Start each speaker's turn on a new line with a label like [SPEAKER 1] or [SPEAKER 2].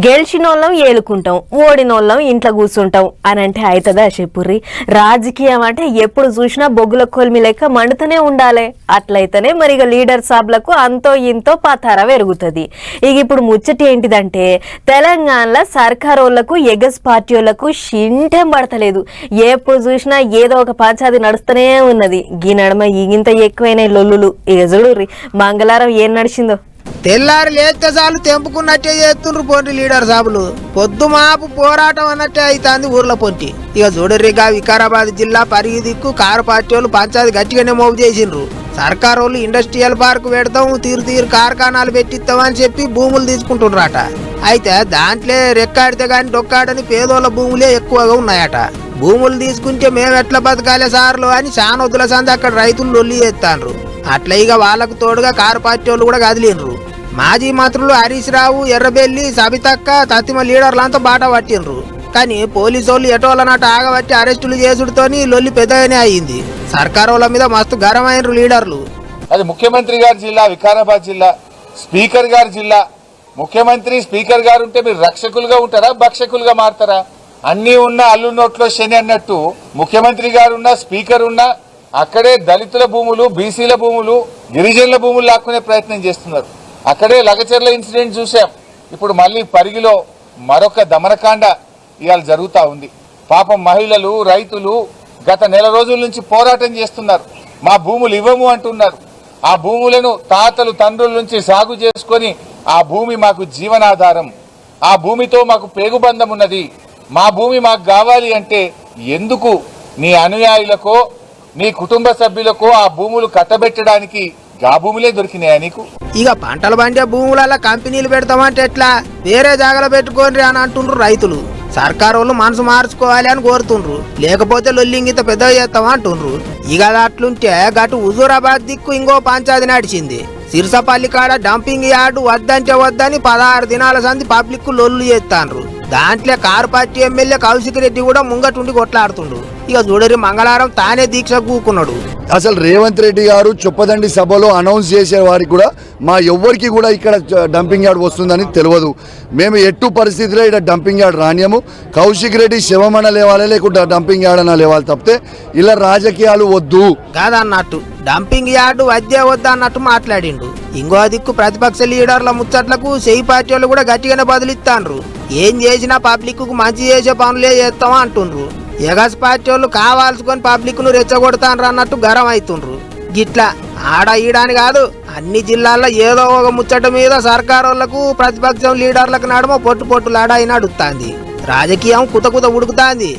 [SPEAKER 1] గెలిచినోళ్ళం ఏలుకుంటాం, ఓడినోళ్ళం ఇంట్లో కూర్చుంటాం అని అంటే అవుతుందా చెప్పుర్రి? రాజకీయం అంటే ఎప్పుడు చూసినా బొగ్గుల కొలిమి లెక్క మండుతూనే ఉండాలి. అట్లయితేనే మరి ఇక లీడర్ సాబ్లకు అంతో ఇంతో పతార పెరుగుతుంది. ఇక ఇప్పుడు ముచ్చట ఏంటిదంటే తెలంగాణలో సర్కారోళ్లకు ఎగస్ పార్టీ వాళ్ళకు షింటేం పడతలేదు. ఎప్పుడు చూసినా ఏదో ఒక పంచాది నడుస్తూనే ఉన్నది. ఈ నడమ ఇంత ఎక్కువైన లొల్లులు. ఇక చూడుర్రి మంగళవారం ఏం నడిచిందో.
[SPEAKER 2] తెల్లారి లేస్తే చాలు తెంపుకున్నట్టే చేస్తుండ్రు పోండి లీడర్ సాబులు. పొద్దు మాపు పోరాటం అన్నట్టే అవుతుంది ఊర్ల పొంటి. ఇక చూడరిగా వికారాబాద్ జిల్లా పరిగి దిక్కు కారు పార్టీ వాళ్ళు పంచాయతీ గట్టిగానే మోపు చేసిండ్రు. సర్కారు వాళ్ళు ఇండస్ట్రియల్ పార్క్ పెడతాం, తీరు కార్ఖానాలు పెట్టిస్తామని చెప్పి భూములు తీసుకుంటుండ్రట. అయితే దాంట్లో రెక్కాడితే గాని డొక్కాడని పేదోళ్ళ భూములే ఎక్కువగా ఉన్నాయట. భూములు తీసుకుంటే మేము ఎట్లా బతకాలే సార్లు అని చానొద్దుల సంది అక్కడ రైతులు లొల్లి చేస్తాండ్రు. అట్లా ఇక వాళ్ళకు తోడుగా కారు పార్టీ వాళ్ళు కూడా కదిలిండ్రు. మాజీ మంత్రులు హరీష్ రావు, ఎర్రబెల్లి, సబితక్క, తత్తిమ లీడర్లంతా బాట పట్టిండ్రు. కానీ పోలీసు వాళ్ళు ఎటోళ్ళనట ఆగబట్టి అరెస్టులు చేసుడుతోని లొల్లి పెద్దగానే అయ్యింది. సర్కారు వాళ్ళ మీద మస్తు గరమైనరు లీడర్లు.
[SPEAKER 3] అది ముఖ్యమంత్రి గారి జిల్లా వికారాబాద్ జిల్లా, స్పీకర్ గారి జిల్లా. ముఖ్యమంత్రి స్పీకర్ గారు ఉంటే మీరు రక్షకులుగా ఉంటారా, భక్షకులుగా మారతారా? అన్ని ఉన్న అల్లు నోట్లో శని అన్నట్టు ముఖ్యమంత్రి గారున్నా స్పీకర్ ఉన్నా అక్కడే దళితుల భూములు, బీసీల భూములు, గిరిజనుల భూములు లాక్కునే ప్రయత్నం చేస్తున్నారు. అక్కడే లగచర్ల ఇన్సిడెంట్ చూసాం. ఇప్పుడు మళ్ళీ పరిగిలో మరొక దమనకాండ ఇవాళ జరుగుతూ ఉంది. పాపం మహిళలు, రైతులు గత నెల రోజుల నుంచి పోరాటం చేస్తున్నారు. మా భూములు ఇవ్వము అంటున్నారు. ఆ భూములను తాతలు తండ్రుల నుంచి సాగు చేసుకొని ఆ భూమి మాకు జీవనాధారం, ఆ భూమితో మాకు పేగుబంధం ఉన్నది, మా భూమి మాకు కావాలి అంటే ఎందుకు నీ అనుయాయులకో నీ కుటుంబ సభ్యులకో ఆ భూములు కట్టబెట్టడానికి ఆ భూములే దొరికినాయా నీకు?
[SPEAKER 2] ఇక పంటలు పండే భూములలో కంపెనీలు పెడతామంటే ఎట్లా? వేరే జాగలో పెట్టుకోండి అని అంటుండ్రు రైతులు. సర్కారు వాళ్ళు మనసు మార్చుకోవాలి అని కోరుతుండ్రు. లేకపోతే లొల్లింగిత పెద్దగా చేస్తామా అంటుండ్రు. ఇక అట్లుంటే గటు హుజూరాబాద్ దిక్కు ఇంకో పంచాయతీ నడిచింది. సిరసపల్లి కాడ డంపింగ్ యార్డు వద్దంటే వద్దని 16 దినాల సంది పబ్లిక్ లొల్లు చేస్తాండ్రు. దాంట్లో car party MLA Kaushik Reddy కూడా ముంగటుండి కొట్లాడుతుండ్రు. ఇక చూడరి మంగళవారం తానే దీక్ష కూకున్నాడు.
[SPEAKER 4] అసలు రేవంత్ రెడ్డి గారు చొప్పదండి సభలో అనౌన్స్ చేసే వారికి కూడా మా ఎవ్వరికి కూడా ఇక్కడ డంపింగ్ యార్డ్ వస్తుందని తెలియదు. మేము ఎట్టు పరిస్థితిలో ఇక్కడ డంపింగ్ యార్డ్ రానియము. కౌశిక్ రెడ్డి శవమన లేవాలి, లేకుంటే డంపింగ్ యార్డ్ అన్న లేవాలి తప్పితే ఇలా రాజకీయాలు వద్దు
[SPEAKER 2] కాదన్నట్టు డంపింగ్ యార్డు వద్దే వద్దా అన్నట్టు మాట్లాడిండు. ఇంకో దిక్కు ప్రతిపక్ష లీడర్ల ముచ్చట్లకు చెయ్యి పార్టీ వాళ్ళు కూడా గట్టిగానే బదులిస్తాండ్రు. ఏం చేసినా పబ్లిక్ కు మంచి చేసే పనులే చేస్తామా అంటుండ్రు. ఎగస్ పార్టీ వాళ్ళు కావాల్సుకొని పబ్లిక్ ను రెచ్చగొడతాండ్రు అన్నట్టు గరం అవుతుండ్రు. గిట్లా ఆడ ఈడాని కాదు, అన్ని జిల్లాల్లో ఏదో ఒక ముచ్చట మీద సర్కారు వాళ్లకు ప్రతిపక్షం లీడర్లకు నడుమ పొట్టు లాడాయి నడుస్తుంది. రాజకీయం కుత ఉడుకుతాంది.